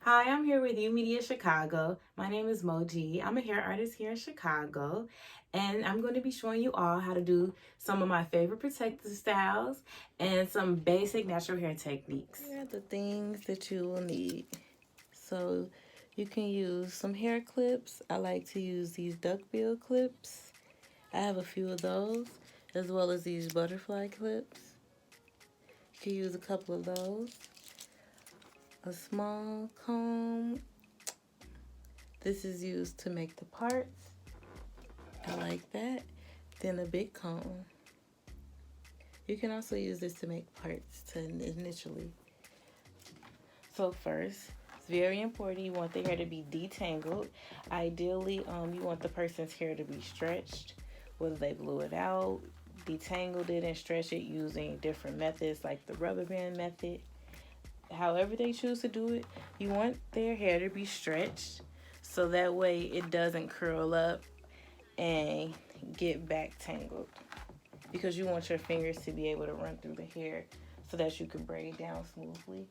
Hi, I'm here with YOUmediaChicago. My name is Moji. I'm a hair artist here in Chicago, and I'm going to be showing you all how to do some of my favorite protective styles and some basic natural hair techniques. Here are the things that you will need. So you can use some hair clips. I like to use these duckbill clips. I have a few of those, as well as these butterfly clips. You can use a couple of those. A small comb. This is used to make the parts. I like that. Then a big comb. You can also use this to make parts initially. So first, it's very important, you want the hair to be detangled. Ideally, you want the person's hair to be stretched, whether they blew it out, detangled it, and stretch it using different methods like the rubber band method. However they choose to do it, you want their hair to be stretched so that way it doesn't curl up and get back tangled, because you want your fingers to be able to run through the hair so that you can braid down smoothly.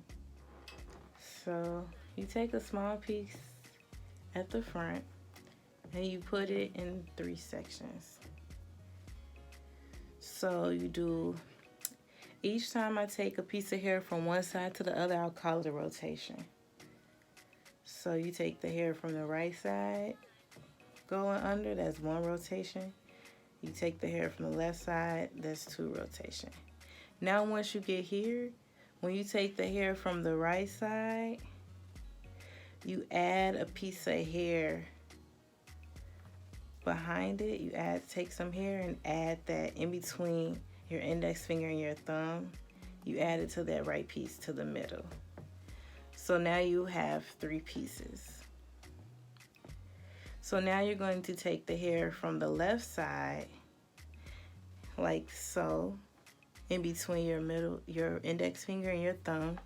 So you take a small piece at the front and you put it in 3 sections. So you do, each time I take a piece of hair from one side to the other, I'll call it a rotation. So you take the hair from the right side going under, that's 1 rotation. You take the hair from the left side, that's 2 rotation. Now once you get here, when you take the hair from the right side, you add a piece of hair behind it. You take some hair and add that in between your index finger and your thumb. You add it to that right piece to the middle. So now you have 3 pieces. So now you're going to take the hair from the left side, like so, in between your index finger and your thumb,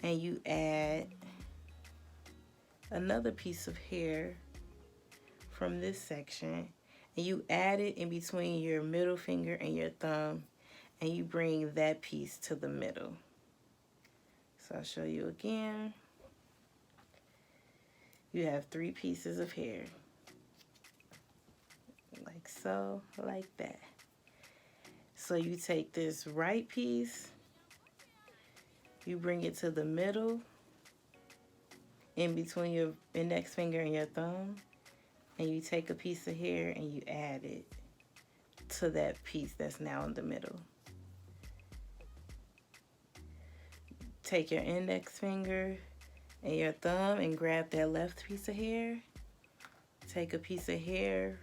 and you add another piece of hair from this section, and you add it in between your middle finger and your thumb, and you bring that piece to the middle. So I'll show you again. You have 3 pieces of hair, like so, like that. So you take this right piece, you bring it to the middle, in between your index finger and your thumb, and you take a piece of hair and you add it to that piece that's now in the middle. Take your index finger and your thumb and grab that left piece of hair. Take a piece of hair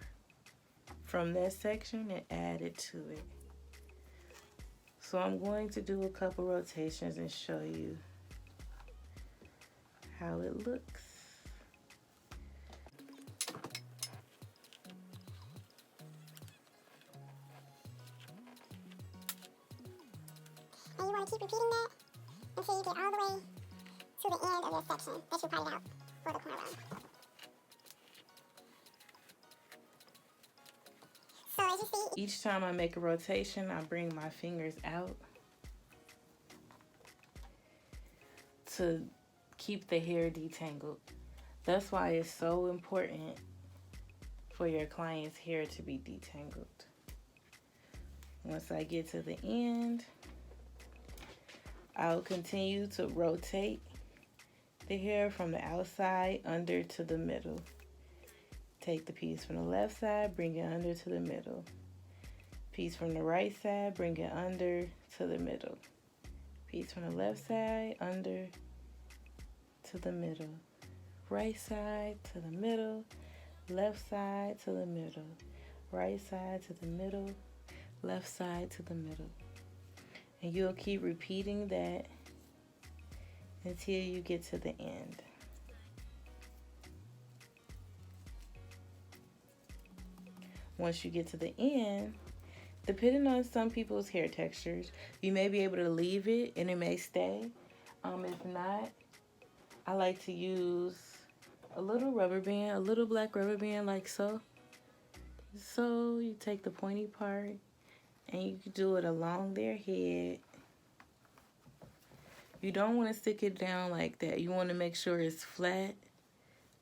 from that section and add it to it. So I'm going to do a couple rotations and show you how it looks. And you want to keep repeating that until you get all the way to the end of your section that you parted out for the cornrow. So as you see, Each time I make a rotation, I bring my fingers out to keep the hair detangled. That's why it's so important for your client's hair to be detangled. Once I get to the end, I'll continue to rotate the hair from the outside under to the middle. Take the piece from the left side, bring it under to the middle. Piece from the right side, bring it under to the middle. Piece from the left side, under to the middle. Right side to the middle, left side to the middle. Right side to the middle, left side to the middle. And you'll keep repeating that until you get to the end. Once you get to the end, depending on some people's hair textures, you may be able to leave it and it may stay. If not, I like to use a little rubber band, a little black rubber band like so. So you take the pointy part and you do it along their head. You don't want to stick it down like that. You want to make sure it's flat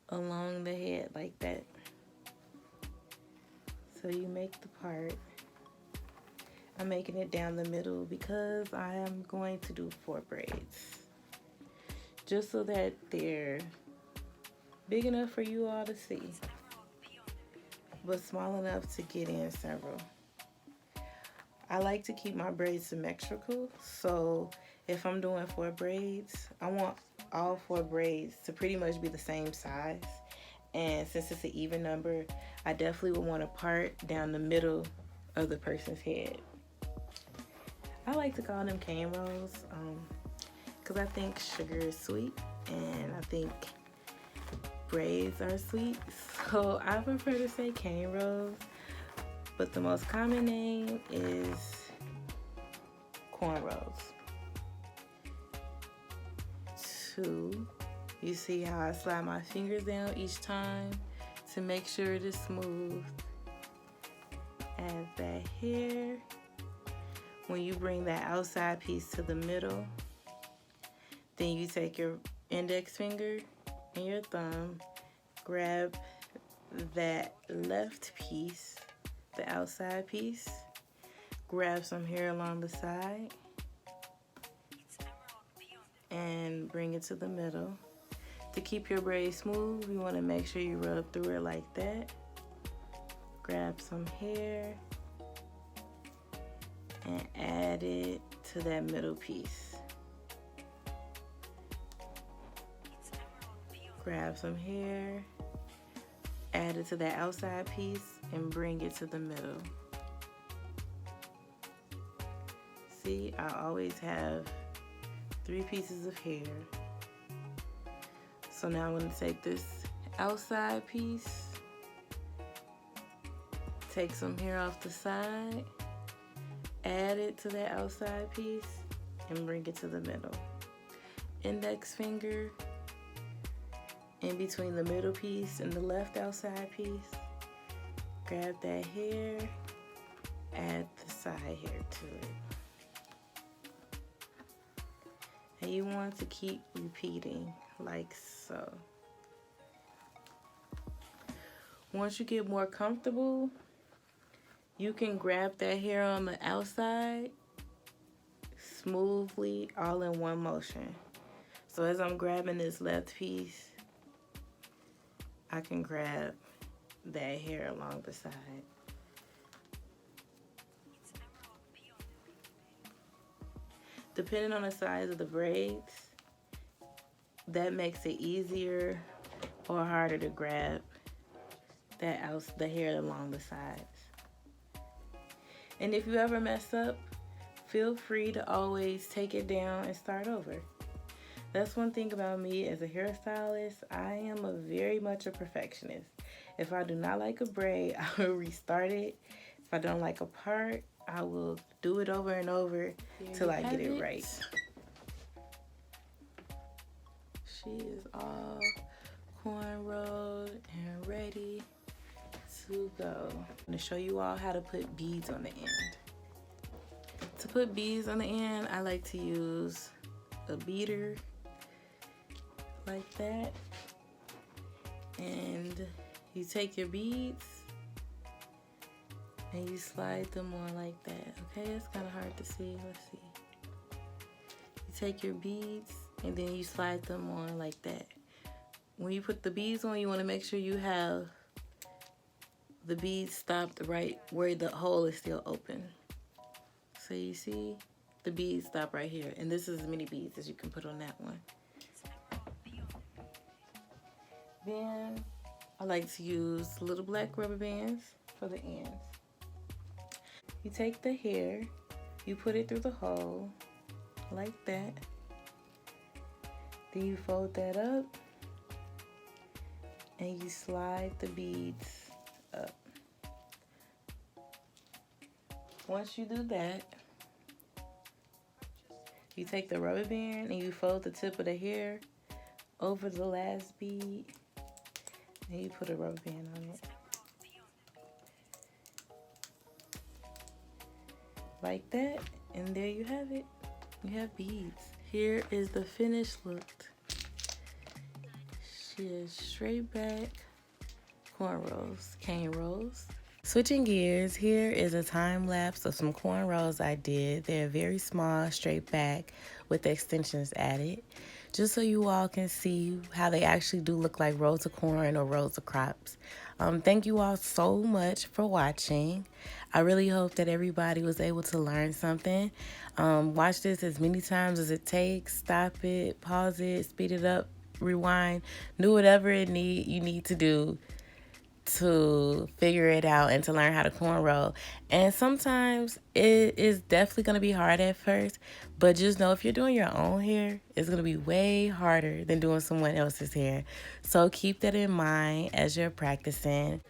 along the head like that. So you make the part. I'm making it down the middle because I am going to do 4 braids. Just so that they're big enough for you all to see, but small enough to get in several. I like to keep my braids symmetrical, so if I'm doing 4 braids, I want all 4 braids to pretty much be the same size. And since it's an even number, I definitely would want a part down the middle of the person's head. I like to call them cornrows because I think sugar is sweet and I think braids are sweet. So I prefer to say cornrows, but the most common name is cornrows. 2, you see how I slide my fingers down each time to make sure it is smooth. Add that hair. When you bring that outside piece to the middle, then you take your index finger and your thumb, grab that left piece, the outside piece, grab some hair along the side, and bring it to the middle. To keep your braid smooth, you want to make sure you rub through it like that. Grab some hair and add it to that middle piece. Grab some hair, add it to that outside piece, and bring it to the middle. See, I always have 3 pieces of hair. So now I'm going to take this outside piece, take some hair off the side, add it to that outside piece, and bring it to the middle. Index finger in between the middle piece and the left outside piece. Grab that hair, add the side hair to it. And you want to keep repeating like so. Once you get more comfortable, you can grab that hair on the outside smoothly all in one motion. So as I'm grabbing this left piece, I can grab that hair along the side. Depending on the size of the braids, that makes it easier or harder to grab the hair along the sides. And if you ever mess up, feel free to always take it down and start over. That's one thing about me as a hairstylist. I am very much a perfectionist. If I do not like a braid, I will restart it. If I don't like a part, I will do it over and over till I get it right. She is all cornrowed and ready to go. I'm going to show you all how to put beads on the end. To put beads on the end, I like to use a beater like that, and you take your beads and you slide them on like that. Okay, it's kind of hard to see. Let's see. You take your beads and then you slide them on like that. When you put the beads on, you want to make sure you have the beads stopped right where the hole is still open. So you see, the beads stop right here, and this is as many beads as you can put on that one. Then I like to use little black rubber bands for the ends. You take the hair, you put it through the hole like that. Then you fold that up and you slide the beads up. Once you do that, you take the rubber band and you fold the tip of the hair over the last bead. And you put a rubber band on it. Like that, and there you have it. We have beads. Here is the finished look. She is straight back cornrows, cane rows. Switching gears, here is a time lapse of some cornrows I did. They're very small, straight back with the extensions added, just so you all can see how they actually do look like rows of corn or rows of crops. Thank you all so much for watching. I really hope that everybody was able to learn something. Watch this as many times as it takes. Stop it, pause it, speed it up, rewind, do whatever you need to do to figure it out and to learn how to cornrow. And sometimes it is definitely going to be hard at first, but just know if you're doing your own hair, it's going to be way harder than doing someone else's hair. So keep that in mind as you're practicing.